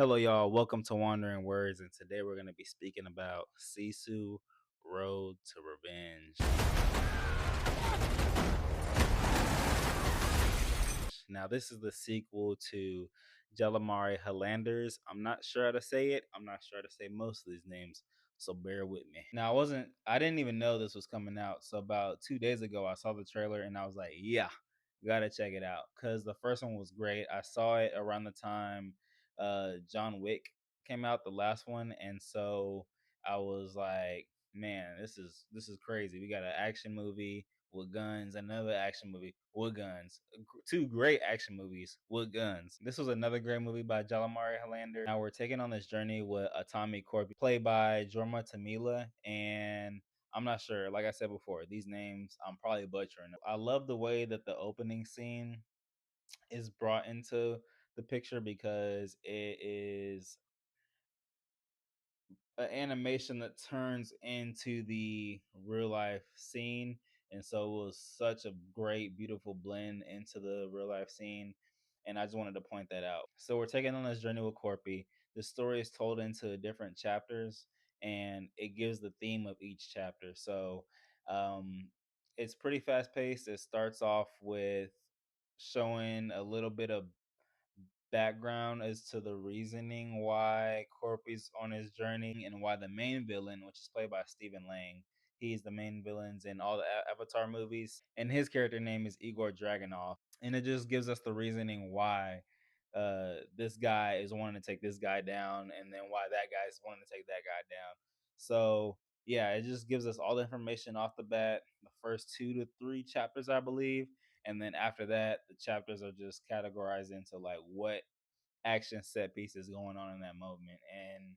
Hello, y'all. Welcome to Wandering Words, and today we're going to be speaking about Sisu Road to Revenge. Now, this is the sequel to Jalmari Helanders. I'm not sure how to say it. I'm not sure how to say most of these names, so bear with me. Now, I didn't even know this was coming out. So about 2 days ago, I saw the trailer and I was like, yeah, gotta check it out because the first one was great. I saw it around the time John Wick came out, the last one, and so I was like, man, this is crazy. We got an action movie with guns, another action movie with guns, two great action movies with guns. This was another great movie by Jalmari Helander. Now we're taking on this journey with Atami Corby, played by Jorma Tamila, and I'm not sure. Like I said before, these names I'm probably butchering. I love the way that the opening scene is brought into the picture because it is an animation that turns into the real life scene. And so it was such a great, beautiful blend into the real life scene. And I just wanted to point that out. So we're taking on this journey with Corpy. The story is told into different chapters and it gives the theme of each chapter. So um, it's pretty fast paced. It starts off with showing a little bit of background as to the reasoning why Corpy's on his journey and why the main villain, which is played by Stephen Lang, he's the main villains in all the Avatar movies, and his character name is Igor Dragunov, and it just gives us the reasoning why this guy is wanting to take this guy down, and then why that guy is wanting to take that guy down. So yeah, it just gives us all the information off the bat. The first 2 to 3 chapters, I believe, and then after that the chapters are just categorized into like what action set pieces going on in that moment. And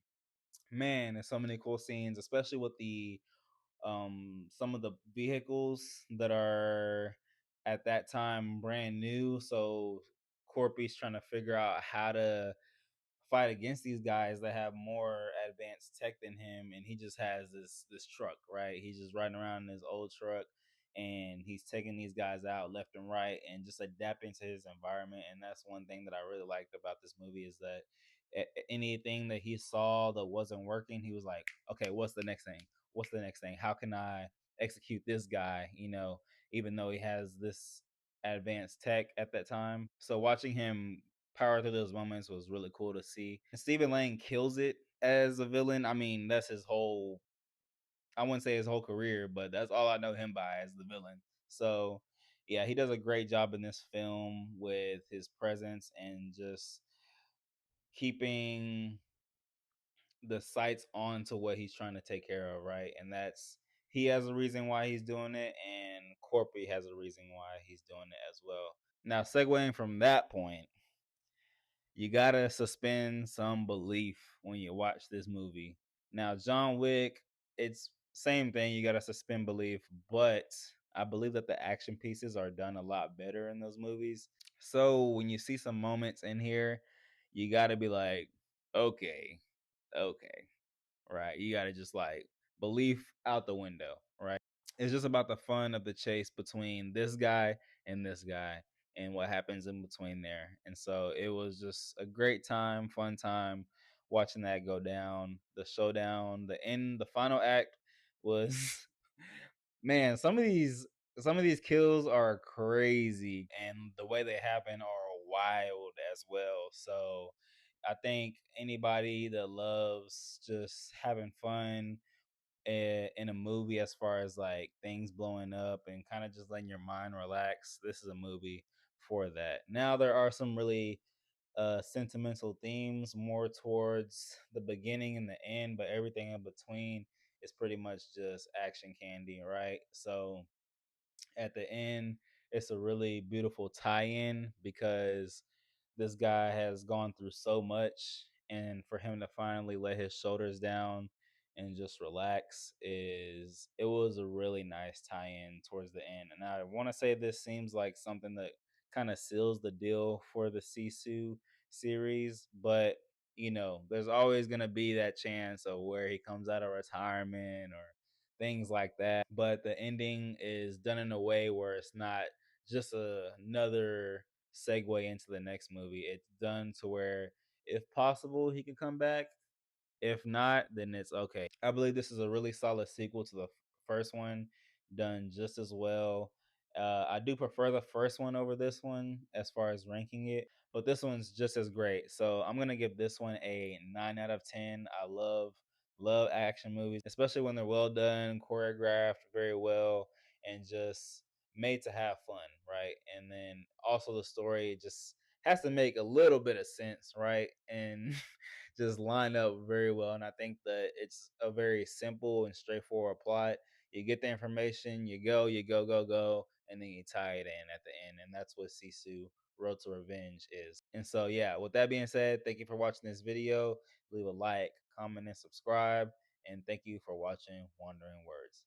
man, there's so many cool scenes, especially with the some of the vehicles that are at that time brand new. So Corpy's trying to figure out how to fight against these guys that have more advanced tech than him, and he just has this truck, right? He's just riding around in his old truck and he's taking these guys out left and right and just adapting to his environment. And that's one thing that I really liked about this movie is that anything that he saw that wasn't working, he was like, okay, what's the next thing? What's the next thing? How can I execute this guy, even though he has this advanced tech at that time. So watching him power through those moments was really cool to see. And Stephen Lang kills it as a villain. I mean, that's his whole, I wouldn't say his whole career, but that's all I know him by as the villain. So yeah, he does a great job in this film with his presence and just keeping the sights on to what he's trying to take care of, right? And that's he has a reason why he's doing it, and Corpy has a reason why he's doing it as well. Now, segueing from that point, you gotta suspend some belief when you watch this movie. Now, John Wick, it's same thing. You gotta suspend belief, but I believe that the action pieces are done a lot better in those movies. So when you see some moments in here, you gotta be like, okay, okay, right? You gotta just like belief out the window, right? It's just about the fun of the chase between this guy and this guy and what happens in between there. And so it was just a great time, fun time watching that go down. The showdown, the end, the final act was man, some of these kills are crazy and the way they happen are wild as well. So I think anybody that loves just having fun in a movie as far as like things blowing up and kind of just letting your mind relax, this is a movie for that. Now there are some really sentimental themes more towards the beginning and the end, but everything in between is pretty much just action candy, right? So at the end, it's a really beautiful tie-in because this guy has gone through so much, and for him to finally let his shoulders down and just relax is it was a really nice tie-in towards the end. And I want to say this seems like something that kind of seals the deal for the Sisu series, but there's always going to be that chance of where he comes out of retirement or things like that. But the ending is done in a way where it's not just another segue into the next movie. It's done to where If possible, he can come back. If not, then it's okay. I believe this is a really solid sequel to the first one, done just as well. I do prefer the first one over this one as far as ranking it, but this one's just as great. So I'm gonna give this one a 9 out of 10. I love action movies, especially when they're well done, choreographed very well, and just made to have fun, right? And then also the story just has to make a little bit of sense, right? And just line up very well. And I think that it's a very simple and straightforward plot. You get the information, you go, and then you tie it in at the end. And that's what Sisu Road to Revenge is. And so, yeah, with that being said, thank you for watching this video. Leave a like, comment, and subscribe. And thank you for watching Wandering Words.